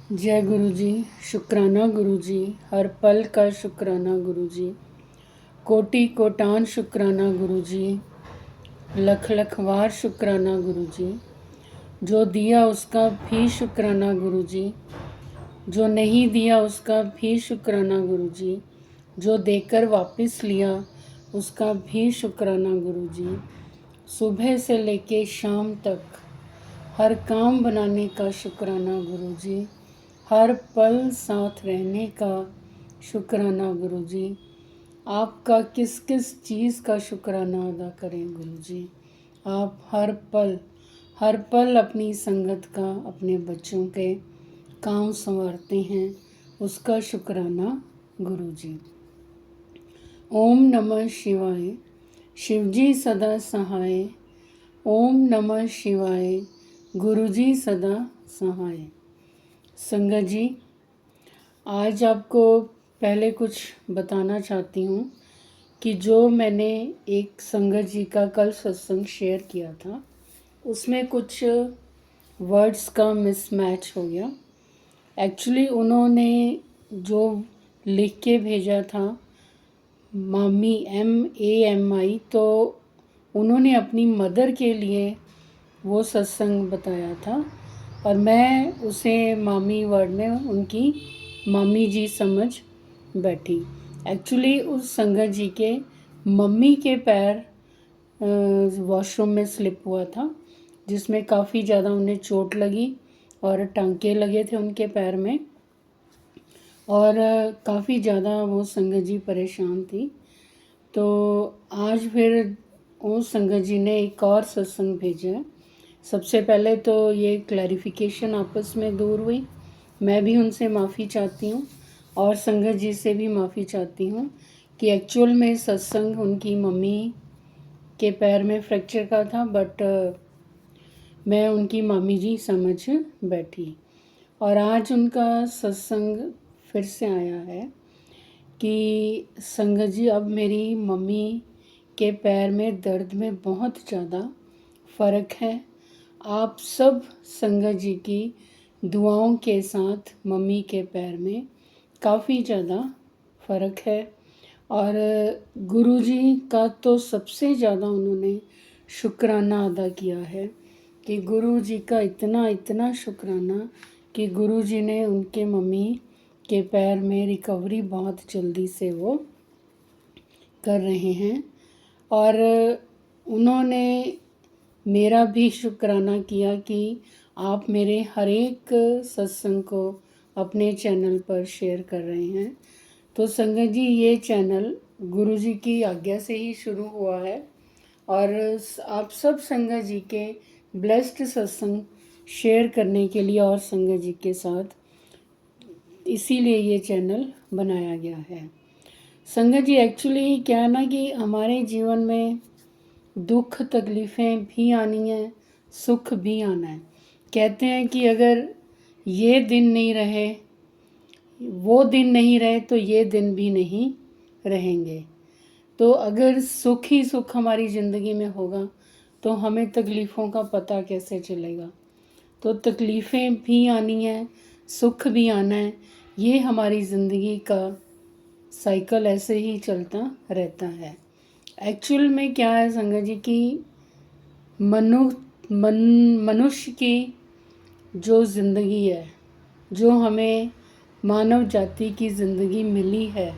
जय गुरु जी। शुक्राना गुरु जी, हर पल का शुक्राना गुरु जी, कोटि कोटान शुक्राना गुरु जी, लख लख वार शुक्राना गुरु जी। जो दिया उसका भी शुक्राना गुरु जी, जो नहीं दिया उसका भी शुक्राना गुरु जी, जो देकर वापस लिया उसका भी शुक्राना गुरु जी। सुबह से लेके शाम तक हर काम बनाने का शुक्राना गुरु जी, हर पल साथ रहने का शुक्राना गुरु जी। आपका किस किस चीज़ का शुक्राना अदा करें गुरु जी। आप हर पल अपनी संगत का, अपने बच्चों के काम संवारते हैं, उसका शुक्राना गुरु जी। ओम नमः शिवाय, शिवजी सदा सहाय। ओम नमः शिवाय, गुरुजी सदा सहाय। संगत जी, आज आपको पहले कुछ बताना चाहती हूँ कि जो मैंने एक संगत जी का कल सत्संग शेयर किया था, उसमें कुछ वर्ड्स का मिसमैच हो गया। एक्चुअली उन्होंने जो लिख के भेजा था मामी MAMI, तो उन्होंने अपनी मदर के लिए वो सत्संग बताया था और मैं उसे मामी वर्ड में उनकी मामी जी समझ बैठी। एक्चुअली उस संगत जी के मम्मी के पैर वॉशरूम में स्लिप हुआ था, जिसमें काफ़ी ज़्यादा उन्हें चोट लगी और टांके लगे थे उनके पैर में, और काफ़ी ज़्यादा वो संगत जी परेशान थी। तो आज फिर उस संगत जी ने एक और सत्संग भेजा है। सबसे पहले तो ये क्लैरिफिकेशन आपस में दूर हुई, मैं भी उनसे माफ़ी चाहती हूँ और संगत जी से भी माफ़ी चाहती हूँ कि एक्चुअल में सत्संग उनकी मम्मी के पैर में फ्रैक्चर का था, बट मैं उनकी मामी जी समझ बैठी। और आज उनका सत्संग फिर से आया है कि संगत जी, अब मेरी मम्मी के पैर में दर्द में बहुत ज़्यादा फ़र्क है। आप सब संगत जी की दुआओं के साथ मम्मी के पैर में काफ़ी ज़्यादा फ़र्क है। और गुरु जी का तो सबसे ज़्यादा उन्होंने शुक्राना अदा किया है कि गुरु जी का इतना इतना शुक्राना कि गुरु जी ने उनके मम्मी के पैर में रिकवरी बहुत जल्दी से वो कर रहे हैं। और उन्होंने मेरा भी शुक्राना किया कि आप मेरे हर एक सत्संग को अपने चैनल पर शेयर कर रहे हैं। तो संगत जी, ये चैनल गुरु जी की आज्ञा से ही शुरू हुआ है और आप सब संगत जी के ब्लेस्ड सत्संग शेयर करने के लिए और संगत जी के साथ, इसीलिए ये चैनल बनाया गया है। संगत जी, एक्चुअली क्या है ना कि हमारे जीवन में दुख तकलीफ़ें भी आनी है, सुख भी आना है। कहते हैं कि अगर ये दिन नहीं रहे, वो दिन नहीं रहे, तो ये दिन भी नहीं रहेंगे। तो अगर सुख ही सुख हमारी ज़िंदगी में होगा तो हमें तकलीफ़ों का पता कैसे चलेगा। तो तकलीफ़ें भी आनी है, सुख भी आना है, ये हमारी ज़िंदगी का साइकिल ऐसे ही चलता रहता है। एक्चुअल में क्या है संगत जी कि मनुष्य की जो ज़िंदगी है, जो हमें मानव जाति की ज़िंदगी मिली है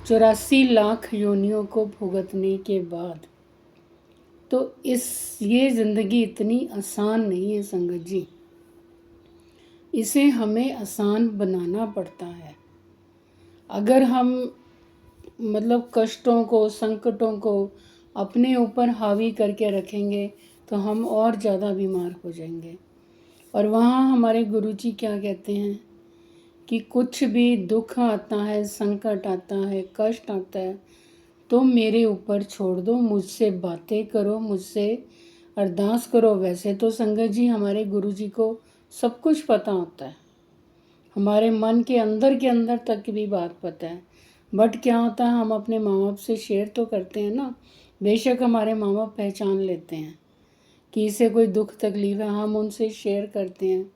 84 लाख योनियों को भुगतने के बाद, तो ये ज़िंदगी इतनी आसान नहीं है संगत जी। इसे हमें आसान बनाना पड़ता है। अगर हम कष्टों को, संकटों को अपने ऊपर हावी करके रखेंगे तो हम और ज़्यादा बीमार हो जाएंगे। और वहाँ हमारे गुरुजी क्या कहते हैं कि कुछ भी दुख आता है, संकट आता है, कष्ट आता है, तो मेरे ऊपर छोड़ दो, मुझसे बातें करो, मुझसे अरदास करो। वैसे तो संगत जी, हमारे गुरुजी को सब कुछ पता होता है, हमारे मन के अंदर तक की भी बात पता है। बट क्या होता है, हम अपने माँ बाप से शेयर तो करते हैं ना। बेशक हमारे माँ बाप पहचान लेते हैं कि इसे कोई दुख तकलीफ है, हम उनसे शेयर करते हैं,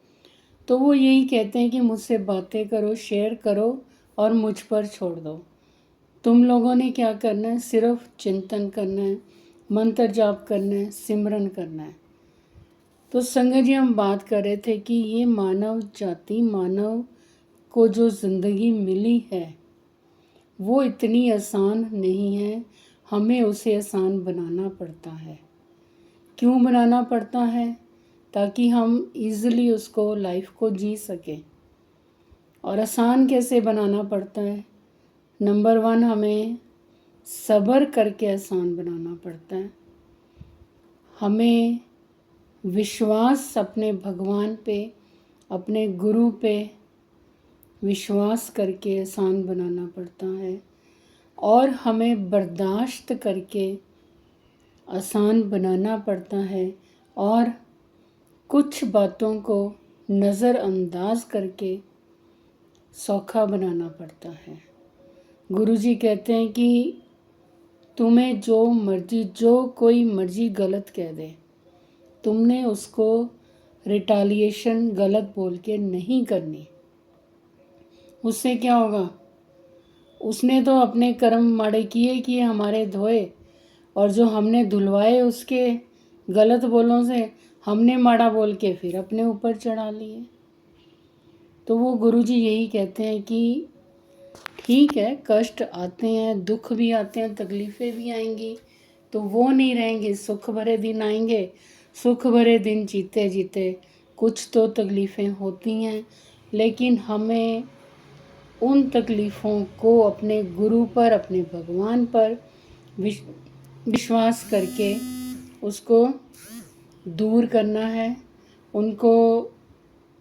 तो वो यही कहते हैं कि मुझसे बातें करो, शेयर करो और मुझ पर छोड़ दो। तुम लोगों ने क्या करना है? सिर्फ चिंतन करना है, मंत्र जाप करना है, सिमरन करना है। तो संगत जी, हम बात कर रहे थे कि ये मानव जाति, मानव को जो ज़िंदगी मिली है वो इतनी आसान नहीं है, हमें उसे आसान बनाना पड़ता है। क्यों बनाना पड़ता है? ताकि हम इजीली उसको, लाइफ को जी सकें। और आसान कैसे बनाना पड़ता है? नंबर 1, हमें सब्र करके आसान बनाना पड़ता है। हमें विश्वास अपने भगवान पे, अपने गुरु पे विश्वास करके आसान बनाना पड़ता है। और हमें बर्दाश्त करके आसान बनाना पड़ता है। और कुछ बातों को नज़रअंदाज करके सौखा बनाना पड़ता है। गुरुजी कहते हैं कि तुम्हें जो कोई मर्जी गलत कह दे, तुमने उसको रिटालिएशन गलत बोल के नहीं करनी। उससे क्या होगा? उसने तो अपने कर्म माड़े किए हमारे धोए, और जो हमने धुलवाए उसके गलत बोलों से हमने माड़ा बोल के फिर अपने ऊपर चढ़ा लिए। तो वो गुरुजी यही कहते हैं कि ठीक है, कष्ट आते हैं, दुख भी आते हैं, तकलीफ़ें भी आएंगी, तो वो नहीं रहेंगे, सुख भरे दिन आएंगे। सुख भरे दिन जीते जीते कुछ तो तकलीफ़ें होती हैं, लेकिन हमें उन तकलीफ़ों को अपने गुरु पर, अपने भगवान पर विश्वास करके उसको दूर करना है। उनको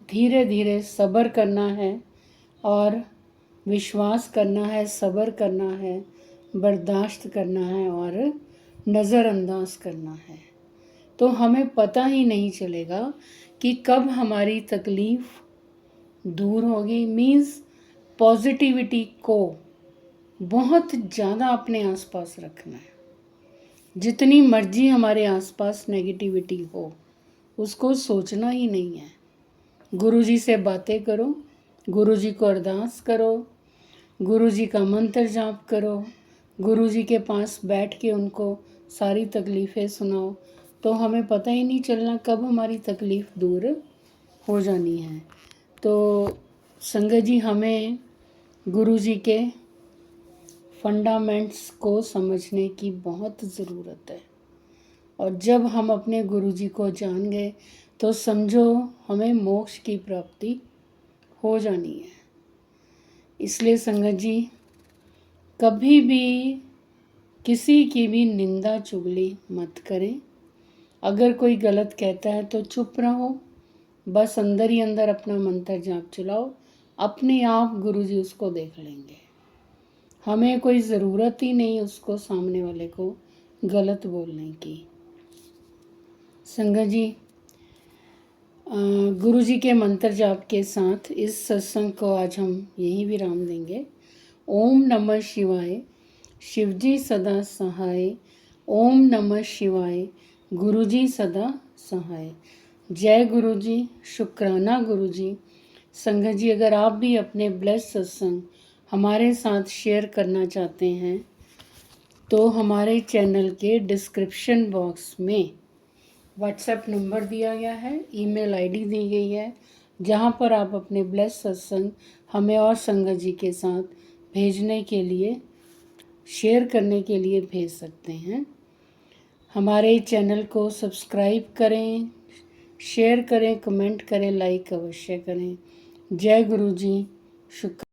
धीरे धीरे सब्र करना है और विश्वास करना है, सब्र करना है, बर्दाश्त करना है और नज़रअंदाज करना है। तो हमें पता ही नहीं चलेगा कि कब हमारी तकलीफ़ दूर होगी। मीन्स पॉजिटिविटी को बहुत ज़्यादा अपने आसपास रखना है। जितनी मर्जी हमारे आसपास नेगेटिविटी हो, उसको सोचना ही नहीं है। गुरुजी से बातें करो, गुरुजी को अरदास करो, गुरुजी का मंत्र जाप करो, गुरुजी के पास बैठ के उनको सारी तकलीफ़ें सुनाओ, तो हमें पता ही नहीं चलना कब हमारी तकलीफ़ दूर हो जानी है। तो संगत जी, हमें गुरुजी के फंडामेंट्स को समझने की बहुत ज़रूरत है। और जब हम अपने गुरुजी को जान गए तो समझो हमें मोक्ष की प्राप्ति हो जानी है। इसलिए संगत जी, कभी भी किसी की भी निंदा चुगली मत करें। अगर कोई गलत कहता है तो चुप रहो, बस अंदर ही अंदर अपना मंत्र जाप चलाओ, अपने आप गुरुजी उसको देख लेंगे। हमें कोई ज़रूरत ही नहीं उसको, सामने वाले को गलत बोलने की। संगत जी, गुरुजी के मंत्र जाप के साथ इस सत्संग को आज हम यहीं विराम देंगे। ओम नमः शिवाय, शिवजी सदा सहाय। ओम नमः शिवाय, गुरुजी सदा सहाय। जय गुरुजी, शुक्राना गुरुजी। संगत जी, अगर आप भी अपने ब्लेस सत्संग हमारे साथ शेयर करना चाहते हैं तो हमारे चैनल के डिस्क्रिप्शन बॉक्स में व्हाट्सएप नंबर दिया गया है, ईमेल आईडी दी गई है, जहां पर आप अपने ब्लेस सत्संग हमें और संगत जी के साथ भेजने के लिए, शेयर करने के लिए भेज सकते हैं। हमारे चैनल को सब्सक्राइब करें, शेयर करें, कमेंट करें, लाइक अवश्य करें। जय गुरु जी, शुक्र।